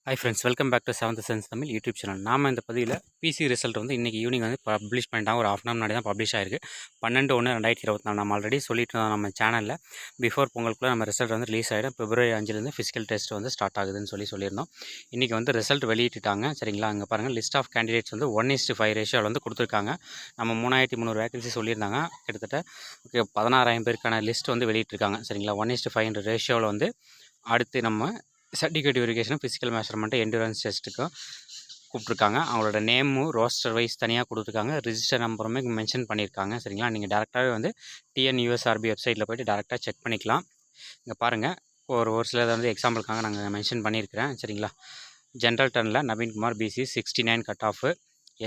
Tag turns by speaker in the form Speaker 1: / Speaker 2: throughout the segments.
Speaker 1: Hi friends, welcome back to seventh sense Tamil YouTube channel. நாம இந்த பதிவில் பிசி ரிசல்ட் வந்து இன்றைக்கி ஈவினிங் வந்து பப்ளிஷ் பண்ணிட்டாங்க. ஒரு ஹாஃப் அன் முன்னாடி தான் பப்ளிஷ் ஆயிருக்கு. 12/1/2024. நம்ம ஆல்ரெடி சொல்லிட்டு இருந்தோம் நம்ம சேனலில். பிஃபோர் பொங்கலுக்குள்ள நம்ம ரிசல்ட் வந்து ரிலீஸ் ஆகிடும். February 5 ஃபிசிக்கல் டெஸ்ட் வந்து ஸ்டார்ட் ஆகுதுன்னு சொல்லியிருந்தோம். இன்றைக்கி வந்து ரிசல்ட் வெளியிட்டுட்டாங்க. சரிங்களா, அங்கே பாருங்கள் லிஸ்ட் ஆஃப் கேண்டிடேட்ஸ் வந்து 1:5 ரேஷியோவில் வந்து கொடுத்துருக்காங்க. நம்ம 3300 வேகன்சி சொல்லியிருந்தாங்க. கிட்டத்தட்ட 16,000 பேருக்கான லிஸ்ட் வந்து வெளியிட்டிருக்காங்க. சரிங்களா, 1:5 ரேஷியோவில் வந்து அடுத்து நம்ம certificate verification, physical measurement, endurance டெஸ்ட்டுக்கும் கூப்பிட்ருக்காங்க. அவங்களோட நேமும் ரோஸ்டர் வைஸ் தனியாக கொடுத்துருக்காங்க. ரிஜிஸ்டர் நம்பருமே மென்ஷன் பண்ணியிருக்காங்க. சரிங்களா, நீங்கள் டேரெக்டாகவே வந்து TNUSRB வெப்சைட்டில் போய்ட்டு டேரெக்டாக செக் பண்ணிக்கலாம். இங்கே பாருங்கள், ஒரு சிலதை வந்து எக்ஸாம்பிளுக்காக நாங்கள் மென்ஷன் பண்ணியிருக்கிறேன். சரிங்களா, ஜென்ரல் டர்னில் Naveenkumar BC 69 cut off.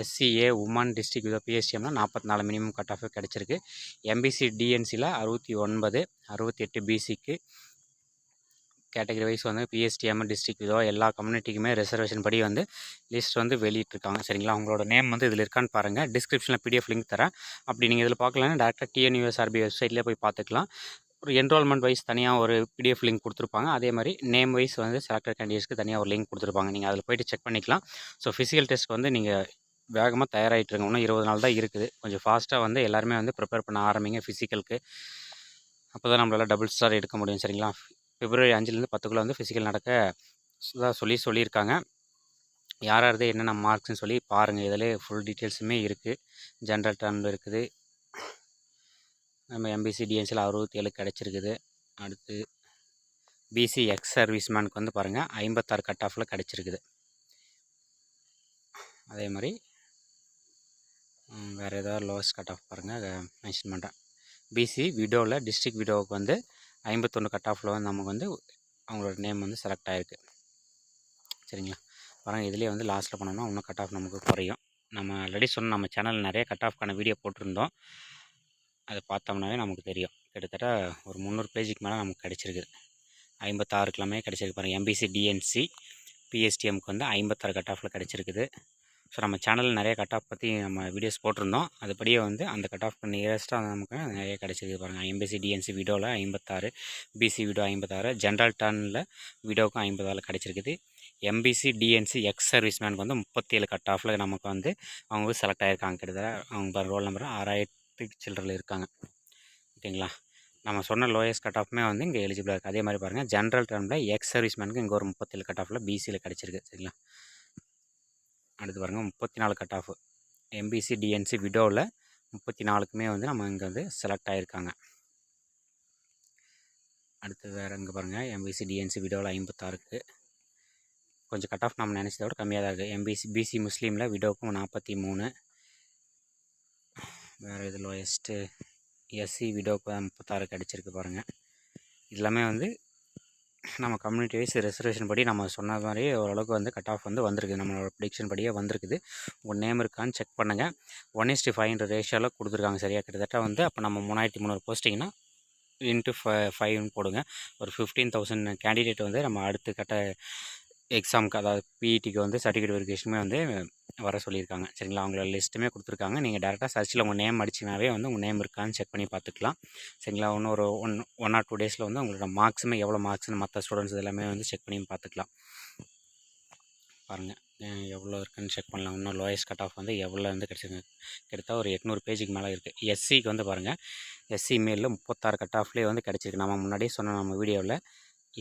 Speaker 1: SCA women district with PSTMனா 44 மினிமம் கட் ஆஃபு கிடச்சிருக்கு. MBC DNCயில் 69, 68 BCக்கு. கேட்டகரி வைஸ் வந்து PSTM டிஸ்ட்ரிக்ட் இதோ எல்லா கம்யூனிட்டிக்குமே ரிசர்வேஷன் படி வந்து லிஸ்ட் வந்து வெளியிட்டிருக்காங்க. சரிங்களா, உங்களோட நேம் வந்து இதில் இருக்கான்னு பாருங்கள். டிஸ்கிரிப்ஷனில் PDF லிங்க் தரேன். அப்படி நீங்கள் இதில் பார்க்கலன்னா டேரெக்டாக TNUSRB வெப்சைட்லேயே போய் பார்த்துக்கலாம். ஒரு என்ரோல்மெண்ட் வைஸ் தனியாக ஒரு PDF லிங்க் கொடுத்துருப்பாங்க. அதே மாதிரி நேம் வைஸ் வந்து செலக்டட் கேண்டிடேட்ஸ்க்கு தனியாக ஒரு லிங்க் கொடுத்துருப்பாங்க. நீங்கள் அதில் போய்ட்டு செக் பண்ணிக்கலாம். ஸோ ஃபிசிக்கல் டெஸ்ட் வந்து நீங்கள் வேகமாக தயாராகிட்டுருங்க. இன்னும் 20 நாள் தான் இருக்குது. கொஞ்சம் ஃபாஸ்ட்டாக வந்து எல்லாருமே வந்து ப்ரிப்பேர் பண்ண ஆரம்பிங்க ஃபிசிக்கலுக்கு. அப்போ தான் நம்மளால் டபுள் ஸ்டார் எடுக்க முடியும். சரிங்களா, February 5 10 வந்து ஃபிசிக்கல் நடக்க சொல்லியிருக்காங்க. யார் யாரது என்னென்ன மார்க்ஸ்னு சொல்லி பாருங்கள். இதில் ஃபுல் டீட்டெயில்ஸுமே இருக்குது. ஜென்ரல் டர்னில் இருக்குது. நம்ம MBC DNCயில் 67 கிடச்சிருக்குது. அடுத்து BC எக்ஸ் சர்வீஸ்மேனுக்கு வந்து பாருங்கள் 56 கட் ஆஃபில் கிடச்சிருக்குது. அதே மாதிரி வேறு ஏதாவது லோவஸ்ட் கட் ஆஃப் பாருங்கள், அதை மென்ஷன் பண்ணுறேன். BC விடோவில் டிஸ்ட்ரிக்ட் விடோவுக்கு வந்து 51 கட் ஆஃபில் வந்து நமக்கு வந்து அவங்களோட நேம் வந்து செலக்ட் ஆகிருக்கு. சரிங்களா, பாருங்கள், இதுலேயே வந்து லாஸ்ட்டில் பண்ணோம்னா இன்னும் கட் ஆஃப் நமக்கு குறையும். நம்ம ஆல்ரெடி சொன்ன நம்ம சேனல் நிறைய கட் ஆஃப்க்கான வீடியோ போட்டிருந்தோம். அதை பார்த்தோம்னாவே நமக்கு தெரியும். கிட்டத்தட்ட ஒரு 300 பேஜுக்கு மேலே நமக்கு கிடச்சிருக்குது. 56 கிலோமே கிடச்சிருக்கு பாருங்கள். MBC DNC PSTMக்கு வந்து 56 கட் ஆஃபில் கிடச்சிருக்குது. ஸோ நம்ம சேனலில் நிறைய கட் ஆஃப் பற்றி நம்ம வீடியோஸ் போட்டிருந்தோம். அதுபடியே வந்து அந்த கட் ஆஃப் நியரஸ்ட்டாக நமக்கு நிறைய கிடச்சிருக்கு பாருங்கள். MBC DNC விடோவில் 56, BC விடோ 56, ஜென்ரல் டர்னில் விடோவுக்கும் 56 கிடச்சிருக்குது. MBC DNC எக்ஸ் சர்வீஸ்மேனுக்கு வந்து 37 கட் ஆஃபில் நமக்கு வந்து அவங்க செலக்ட் ஆகிருக்காங்க. கிட்டத்தட்ட அவங்க ரோல் நம்பர் 6000 சில்லரில் இருக்காங்க. ஓகேங்களா, நம்ம சொன்ன லோயஸ்ட் கட் ஆஃப்மே வந்து இங்கே எலிஜிபிளாக இருக்குது. அதே மாதிரி பாருங்கள், ஜென்ரல் டர்னில் எக்ஸ் சர்வீஸ்மேனுக்கு இங்கே ஒரு 37 கட் ஆஃபில் BCயில் கிடச்சிருக்கு. சரிங்களா, அடுத்து பாருங்கள் 34 கட் ஆஃப் MBC DNC விடோவில் 34க்குமே வந்து நம்ம இங்கே வந்து செலக்ட் ஆகிருக்காங்க. அடுத்து வேறு இங்கே பாருங்கள், MBC DNC விடோவில் 56க்கு கொஞ்சம் கட் ஆஃப் நம்ம நினச்சதை விட கம்மியாக தான் இருக்குது. BC முஸ்லீமில் விடோவுக்கும் 43. வேறு இது லோயஸ்ட்டு SC விடோவுக்கு 36 கிடச்சிருக்கு பாருங்கள். எல்லாமே வந்து நம்ம கம்யூனிட்டி வைஸ் ரிசர்வேஷன் படி நம்ம சொன்ன மாதிரி ஓரளவுக்கு வந்து கட் ஆஃப் வந்து வந்திருக்கு. நம்மளோட ப்ரிடிக்ஷன் படியே வந்திருக்குது. உங்கள் நேம் இருக்கான்னு செக் பண்ணுங்கள். 1:5 ரேஷியோவில் கொடுத்துருக்காங்க. சரியாக, கிட்டத்தட்ட வந்து அப்போ நம்ம 3300 போஸ்டிங்கன்னா இன்ட்டு 5 போடுங்க. ஒரு 15,000 கேண்டிடேட் வந்து நம்ம அடுத்த கட்ட எக்ஸாமுக்கு, அதாவது PETக்கு வந்து சர்டிஃபிகேட் வெரிஃபிகேஷனுமே வந்து வர சொல்லியிருக்காங்க. சரிங்களா, அவங்களோட லிஸ்ட்டுமே கொடுத்துருக்காங்க. நீங்கள் டேரெக்டாக சர்ச்சில் உங்கள் நேம் அடிச்சிங்கனாவே வந்து உங்கள் நேம் இருக்கான்னு செக் பண்ணி பார்த்துக்கலாம். சரிங்களா, இன்னும் ஒரு 1 or 2 டேஸில் வந்து உங்களோட மார்க்ஸுமே எவ்வளோ மார்க்ஸ்னு மற்ற ஸ்டூடெண்ட்ஸ் எல்லாமே வந்து செக் பண்ணி பார்த்துக்கலாம். பாருங்கள், எவ்வளோ இருக்குன்னு செக் பண்ணலாம். இன்னும் லோயஸ்ட் கட் ஆஃப் வந்து எவ்வளோ வந்து கிடச்சிருக்கு. கிட்டத்தட்ட ஒரு 800 பேஜுக்கு மேலே இருக்குது. SCக்கு வந்து பாருங்கள், SC மேலில் 36 கட் ஆஃப்லேயே வந்து கிடச்சிருக்கு. நம்ம முன்னாடியே சொன்ன நம்ம வீடியோவில்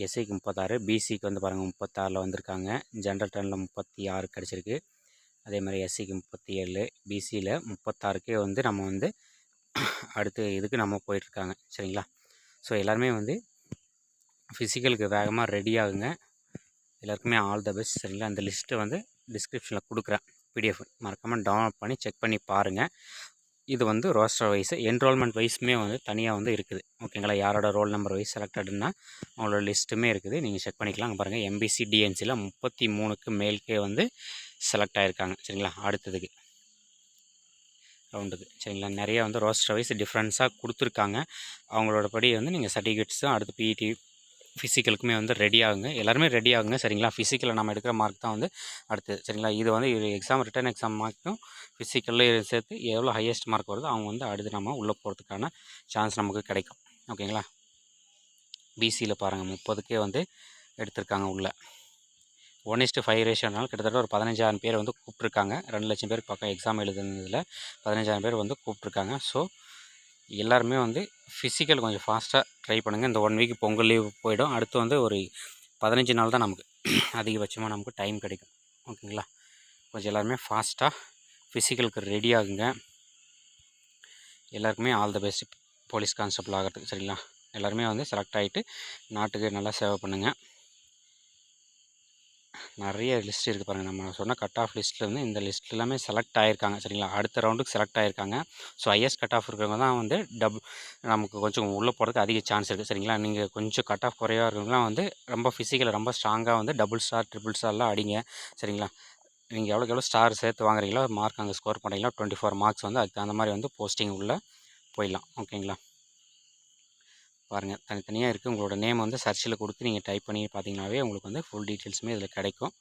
Speaker 1: SCக்கு 36, BCக்கு வந்து பாருங்கள் 36 வந்திருக்காங்க. ஜென்ரல் டர்னில் 36 கிடச்சிருக்கு. அதே மாதிரி SCக்கு 37, BCயில் 36க்கே வந்து நம்ம வந்து அடுத்து இதுக்கு நம்ம போயிட்டுருக்காங்க. சரிங்களா, ஸோ எல்லாருமே வந்து ஃபிசிக்கலுக்கு வேகமாக ரெடி ஆகுங்க. எல்லாருக்குமே ஆல் த பெஸ்ட். சரிங்களா, அந்த லிஸ்ட்டு வந்து டிஸ்கிரிப்ஷனில் கொடுக்குறேன். PDF மறக்காமல் டவுன்லோட் பண்ணி செக் பண்ணி பாருங்கள். இது வந்து ரோஸ்டர் வைஸ், என்ரோல்மெண்ட் வைஸுமே வந்து தனியாக வந்து இருக்குது. ஓகேங்களா, யாரோட ரோல் நம்பர் வைஸ் செலக்டடுன்னா அவங்களோட லிஸ்ட்டுமே இருக்குது. நீங்கள் செக் பண்ணிக்கலாம். அங்கே பாருங்கள், MBC DNCயில் 33க்கு மேல்கே வந்து செலக்ட் ஆகிருக்காங்க. சரிங்களா, அடுத்ததுக்கு ரவுண்டுக்கு. சரிங்களா, நிறையா வந்து ரோஸ்டர் வைஸ் டிஃப்ரென்ஸாக கொடுத்துருக்காங்க. அவங்களோட படி வந்து நீங்கள் சர்டிஃபிகேட்ஸும் அடுத்து PET ஃபிசிக்கலுக்குமே வந்து ரெடி ஆகுங்க. எல்லாருமே ரெடி ஆகுங்க. சரிங்களா, ஃபிசிக்கலில் நம்ம எடுக்கிற மார்க் தான் வந்து அடுத்தது. சரிங்களா, இது வந்து எக்ஸாம் ரிட்டன் எக்ஸாம் மார்க்கும் ஃபிசிக்கலில் சேர்த்து எவ்வளோ ஹையஸ்ட் மார்க் வருதோ அவங்க வந்து அடுத்து நம்ம உள்ளே போகிறதுக்கான சான்ஸ் நமக்கு கிடைக்கும். ஓகேங்களா, BCயில் பாருங்கள் 30க்கே வந்து எடுத்திருக்காங்க உள்ளே. 1:5 ரேஷியோனால கிட்டத்தட்ட ஒரு 15,000 பேர் வந்து கூப்பிட்ருக்காங்க. 2 லட்சம் பேருக்கு பக்கம் எக்ஸாம் எழுதுனதில் 15,000 பேர் வந்து கூப்பிட்ருக்காங்க. ஸோ எல்லாருமே வந்து ஃபிசிக்கல் கொஞ்சம் ஃபாஸ்ட்டாக ட்ரை பண்ணுங்கள். இந்த 1 வீக் பொங்கல் லீவ் போயிடும். அடுத்து வந்து ஒரு 15 நாள் தான் நமக்கு அதிகபட்சமாக நமக்கு டைம் கிடைக்கும். ஓகேங்களா? கொஞ்சம் எல்லாருமே ஃபாஸ்ட்டாக ஃபிசிக்கலுக்கு ரெடி ஆகுங்க. எல்லாருக்குமே all the best police constable ஆகிறதுக்கு. சரிங்களா? எல்லாருமே வந்து செலக்ட் ஆகிட்டு நாட்டுக்கு நல்லா சேவை பண்ணுங்கள். நிறைய லிஸ்ட் இருக்குது பாருங்கள். நம்ம சொன்ன கட் ஆஃப் லிஸ்ட்டில் வந்து இந்த லிஸ்ட் எல்லாமே செலக்ட் ஆகிருக்காங்க. சரிங்களா? அடுத்த ரவுண்டுக்கு செலக்ட் ஆகிருக்காங்க. ஸோ ஹையஸ்ட் கட் ஆஃப் இருக்கிறவங்க தான் வந்து நமக்கு கொஞ்சம் உள்ளே போகிறதுக்கு அதிக சான்ஸ் இருக்குது. சரிங்களா? நீங்கள் கொஞ்சம் கட் ஆஃப் குறைவாக இருக்கிறவங்களாம் வந்து ரொம்ப ஃபிசிக்கலை ரொம்ப ஸ்ட்ராங்காக வந்து டபுள் ஸ்டார் ட்ரிபிள் ஸ்டார்லாம் அடிங்க. சரிங்களா? நீங்கள் எவ்வளோக்கு எவ்வளோ ஸ்டார் சேர்த்து வாங்குறீங்களோ மார்க் அங்கே ஸ்கோர் பண்ணுறீங்களோ 24 மார்க்ஸ் வந்து அதுக்கு தகுந்த மாதிரி வந்து போஸ்டிங் உள்ளே போயிடலாம். ஓகேங்களா? பாருங்கள், தனித்தனியாக இருக்குது. உங்களோட நேம் வந்து சர்ச்சில் கொடுத்து நீங்கள் டைப் பண்ணி பார்த்தீங்கன்னாவே உங்களுக்கு வந்து ஃபுல் டீட்டெயில்ஸுமே இதில் கிடைக்கும்.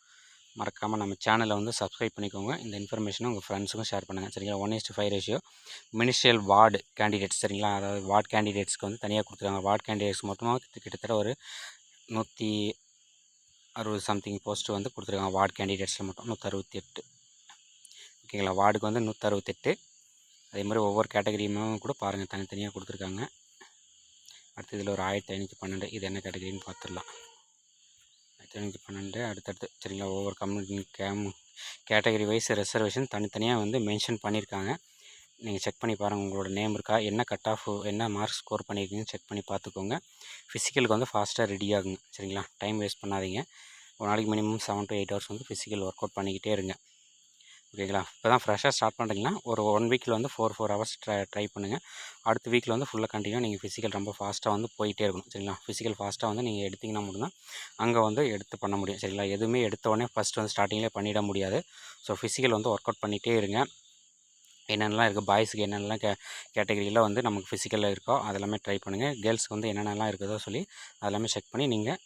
Speaker 1: மறக்காமல் நம்ம சேனலை வந்து சப்ஸ்கிரைப் பண்ணிக்கோங்க. இந்த இன்ஃபர்மேஷனை உங்கள் ஃப்ரெண்ட்ஸுக்கும் ஷேர் பண்ணுங்கள். சரிங்களா? 1:5 ரேஷியோ மினிஸ்ட்ரியல் வார்டு கேண்டிடேட்ஸ். சரிங்களா? அதாவது வார்டு கேண்டிடேட்ஸ்க்கு வந்து தனியாக கொடுத்துருக்காங்க. வார்டு கேண்டிடேட்ஸ் மொத்தமாக கிட்டத்தட்ட ஒரு 160 சம்திங் போஸ்ட்டு வந்து கொடுத்துருக்காங்க. வார்டு கேண்டிடேட்ஸில் மட்டும் 168. ஓகேங்களா? வார்டுக்கு வந்து 168. அதே மாதிரி ஒவ்வொரு கேட்டகரியுமே கூட பாருங்கள் தனித்தனியாக கொடுத்துருக்காங்க. அடுத்து இதில் ஒரு 1512. இது என்ன கேட்டகரின்னு பார்த்துடலாம். 1512 அடுத்தடுத்து. சரிங்களா? ஒவ்வொரு கம்யூனிட்டி கேட்டகரி வைஸ் ரிசர்வேஷன் தனித்தனியாக வந்து மென்ஷன் பண்ணியிருக்காங்க. நீங்கள் செக் பண்ணி பாருங்கள் உங்களோட நேம் இருக்கா, என்ன கட் ஆஃப், என்ன மார்க் ஸ்கோர் பண்ணியிருக்கீங்கன்னு செக் பண்ணி பார்த்துக்கோங்க. ஃபிசிக்கலுக்கு வந்து ஃபாஸ்ட்டாக ரெடி ஆகுங்க. சரிங்களா? டைம் வேஸ்ட் பண்ணாதீங்க. ஒரு நாளைக்கு மினிமம் 7 to 8 ஹவர்ஸ் வந்து ஃபிசிக்கல் ஒர்க் அவுட் பண்ணிக்கிட்டே இருங்க. ஓகேங்களா? இப்போ தான் ஃப்ரெஷ்ஷாக ஸ்டார்ட் பண்ணுறீங்கன்னா ஒரு 1 வீக்கில் வந்து 4 ஹவர்ஸ் ட்ரை பண்ணுங்கள். அடுத்த வீக்கில் வந்து ஃபுல்லாக கண்டினியூ நீங்கள் ஃபிசிக்கல் ரொம்ப ஃபாஸ்ட்டாக வந்து போயிட்டே இருக்கணும். சரிங்களா? ஃபிசிக்கல் ஃபாஸ்ட்டாக வந்து நீங்கள் எடுத்திங்கன்னா மட்டும்தான் அங்கே வந்து எடுத்து பண்ண முடியும். சரிங்களா? எதுவுமே எடுத்த உடனே ஃபஸ்ட்டு வந்து ஸ்டார்டிங்லேயே பண்ணிட முடியாது. ஸோ ஃபிசிக்கல் வந்து ஒர்க் அவுட் பண்ணிகிட்டே இருங்க. என்னென்னலாம் இருக்குது, பாய்ஸுக்கு என்னென்னலாம் கேட்டகரியில் வந்து நமக்கு ஃபிசிக்கலில் இருக்கோ அதெல்லாமே ட்ரை பண்ணுங்கள். கேர்ள்ஸுக்கு வந்து என்னென்னலாம் இருக்குதோ சொல்லி அதெல்லாமே செக் பண்ணி நீங்கள்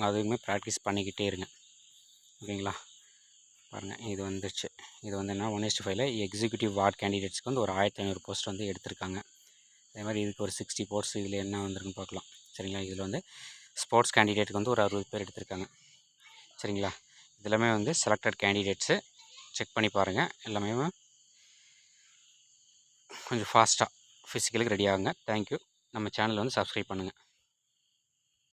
Speaker 1: அதுவுமே ப்ராக்டிஸ் பண்ணிக்கிட்டே இருங்க. ஓகேங்களா? பாருங்கள், இது வந்துருச்சு. இது வந்து என்ன 1:5 எக்ஸிக்யூட்டிவ் வார்டு கேண்டிடேட்ஸ்க்கு வந்து ஒரு 1500 போஸ்ட் வந்து எடுத்திருக்காங்க. அதே மாதிரி இதுக்கு ஒரு 60 போஸ்ட் இதில் என்ன வந்துருக்குன்னு பார்க்கலாம். சரிங்களா? இதில் வந்து ஸ்போர்ட்ஸ் கேண்டிடேட்டுக்கு வந்து ஒரு 60 பேர் எடுத்திருக்காங்க. சரிங்களா? இதெல்லாமே வந்து செலக்டட் கேண்டிடேட்ஸு. செக் பண்ணி பாருங்கள். எல்லாமே கொஞ்சம் ஃபாஸ்ட்டாக ஃபிசிக்கலுக்கு ரெடி ஆகுங்க. தேங்க்யூ. நம்ம சேனலை வந்து சப்ஸ்கிரைப் பண்ணுங்கள்.